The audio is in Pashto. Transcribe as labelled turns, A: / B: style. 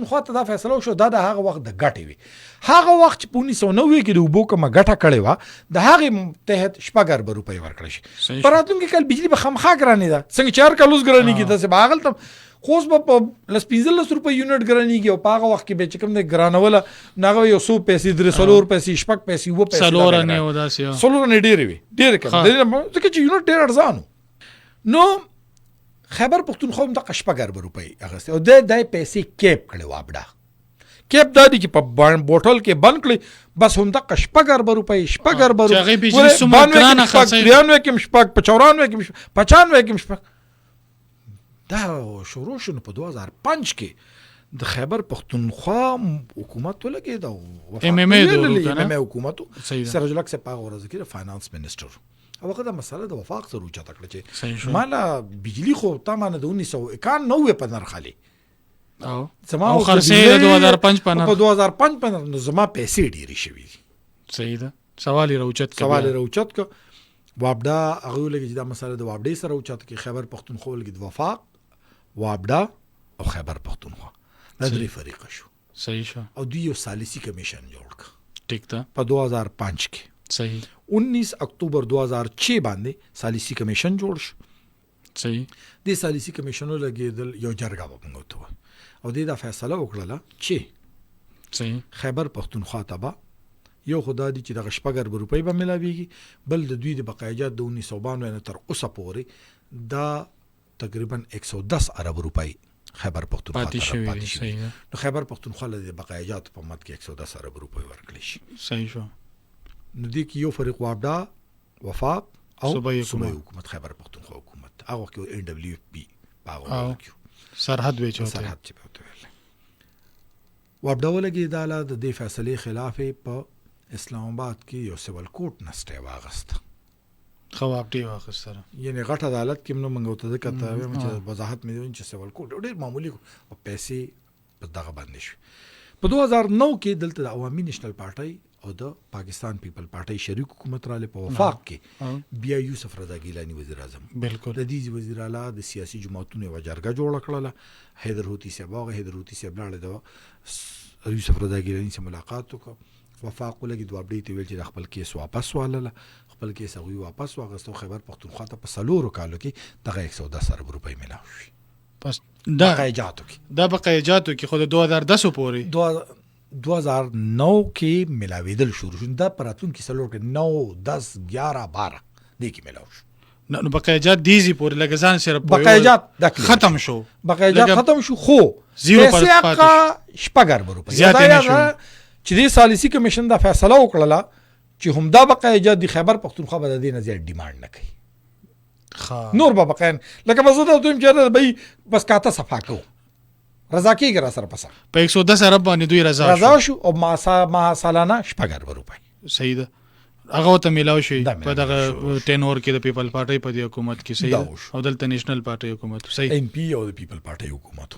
A: پښتونخوا ته دا فیصله وشو دا د هغه وخت د ګټې وي. هغه وخت چې په 1990 کې د اوبو کومه ګټه کړې وه د هغې تحت 6 اربه روپۍ ورکړی شي. په راتلونکي کال بجلي به خامخا ګرانې ده څنګه چې هر کال اوس ګرانېږي داسې به هغلته خو اوس به په 15 روپۍ یونټ ګرانېږي او په هغه وخت کې به چې کوم دی ګرانوله نو هغه یو 100 پیسې 3 پیسې 6 پیسې 7 پیسې
B: 4 داسې
A: 4 ډېرې وي ډېرې کم ځکه چې یونټ ډېر ارزان و. نو خیبر پښتونخوا هم دغه 6 اربه روپۍ اخیستې او د پیسې کیپ کړې وابډه کیپ دا دی چې په بوتل کې بند کړي بس هم دغه 6 اربه روپۍ 6 اربه روپۍ
B: هغې بجلي څومره ګرانه خرڅوي
A: 93 کې 6 په 94 کې 95 کې 6 دا شروع شنو په 2005 کې د خیبر پښتونخوا حکومت ولګېد او
B: MMA
A: حکومت سراج الحق صاحب هغه ورځ کې فاینانس منسټر او هغه دا مسله د وفاق سره اوچته کړه چې مالا بجلی خو تا مانه د 1991 په نرخ خالي
B: او خرڅې د 2005 په نرخ
A: په 2005 په نرخ نو زما پیسې ډېرې شوي.
B: صحیح ده. سوال یې
A: راوچت که وابډا هغه ولګي چې دا مسله د وابډې سره اوچته کې خیبر پښتونخوا ولګي د وفاق وابډا او خیبر پښتونخوا دا درې فریقه شو.
B: صحیح شو.
A: او دوی یو ثالثي کمیشن جوړ کړ.
B: ټیک ده.
A: په 2005 کې
B: صحیح
A: 19 اکتوبر 2006 باندې ثالثي کمیشن جوړ شو.
B: صحیح.
A: د ثالثي کمیشنو لګېدل یو جرګه به موږ ته او دا فیصله وکړه چې
B: صحیح
A: خیبر پښتونخوا ته به یو خدای دی چې د 6 اربه روپۍ به ملاويږي بل د دوی د بقایجات د 1992 نه تر اوسه پورې دا تقریبا 110 ارب روپۍ خیبر پښتونخوا ته پاتې شوی. نو خیبر پښتونخوا له بقایجات په مد کې 110 ارب روپۍ ورکړي شي.
B: صحیح شو.
A: نو دې کې یو فریق وابډا وفاق او صوبایي حکومت خیبر پښتونخوا حکومت هغه کې ان دبليو اف پی هغه کې
B: سرحد وی چوته
A: سرحد چې په ویل وابډا ولګي دا له د فیصلې خلاف په اسلام آباد کې یو سیول کورټ نسټه واغسته
B: خواپټي واخستره
A: یعنی غټ عدالت کې موږ منغوته ده کته چې وضاحت مې دي چې سیول کورټ ډېر معمولی او پیسې په دغه باندې شو. په 2009 کې دلته د عوامي نېشنل پارټي او د پاکستان پیپل پارټي شریک حکومت را لې په وفاق کې بیا یوسف رضا ګیلانی وزیر اعظم
B: بالکل
A: د دې وزیر اعلی د سیاسي جماعتونو وجرګه جوړ کړله حیدر هوتی صاحب لاړ د یوسف رضا ګیلانی سره ملاقات وکړه. وفاق ولګي دوه اپډیټ ویل چې د خپل کیس واپس واله خپل کیس هغه واپس واغستو خیبر پښتونخوا ته په 4 کالو کې دغه 110 ارب روپۍ ملاو شي.
B: پس دا بقایجاتو کې خود 2010 پورې
A: 2009 کې ملاویدل شروع شو. دا پراتون کې سلور کې 9 10 11 12 دې کې ملاو شو.
B: نو بقایجات دیزی پورې لګزان سره
A: بقایجات
B: ختم شو.
A: بقایجات ختم شو خو
B: زیرو پر پاتې
A: شپږ ارب روپۍ زیات نه شو. چې د ثالثي کمیشن دا فیصله وکړه چې همدا بقایجات د خیبر پښتونخوا به د دې نه زیات ډیماند نه کوي. نور به بقاین لکه مزه ته تم چې به بس کاته صفا کو رضا کېږي را سره پسه
B: په 110 ارب باندې دوی
A: رضا شو او ما سالانه 6 ارب روپۍ.
B: صحیح ده. هغه ته ملاو شي په دغه ټینور کې د پیپل پارټي په حکومت کې. صحیح او دلته نېشنل پارټي حکومت. صحیح
A: ان پی او د پیپل پارټي حکومت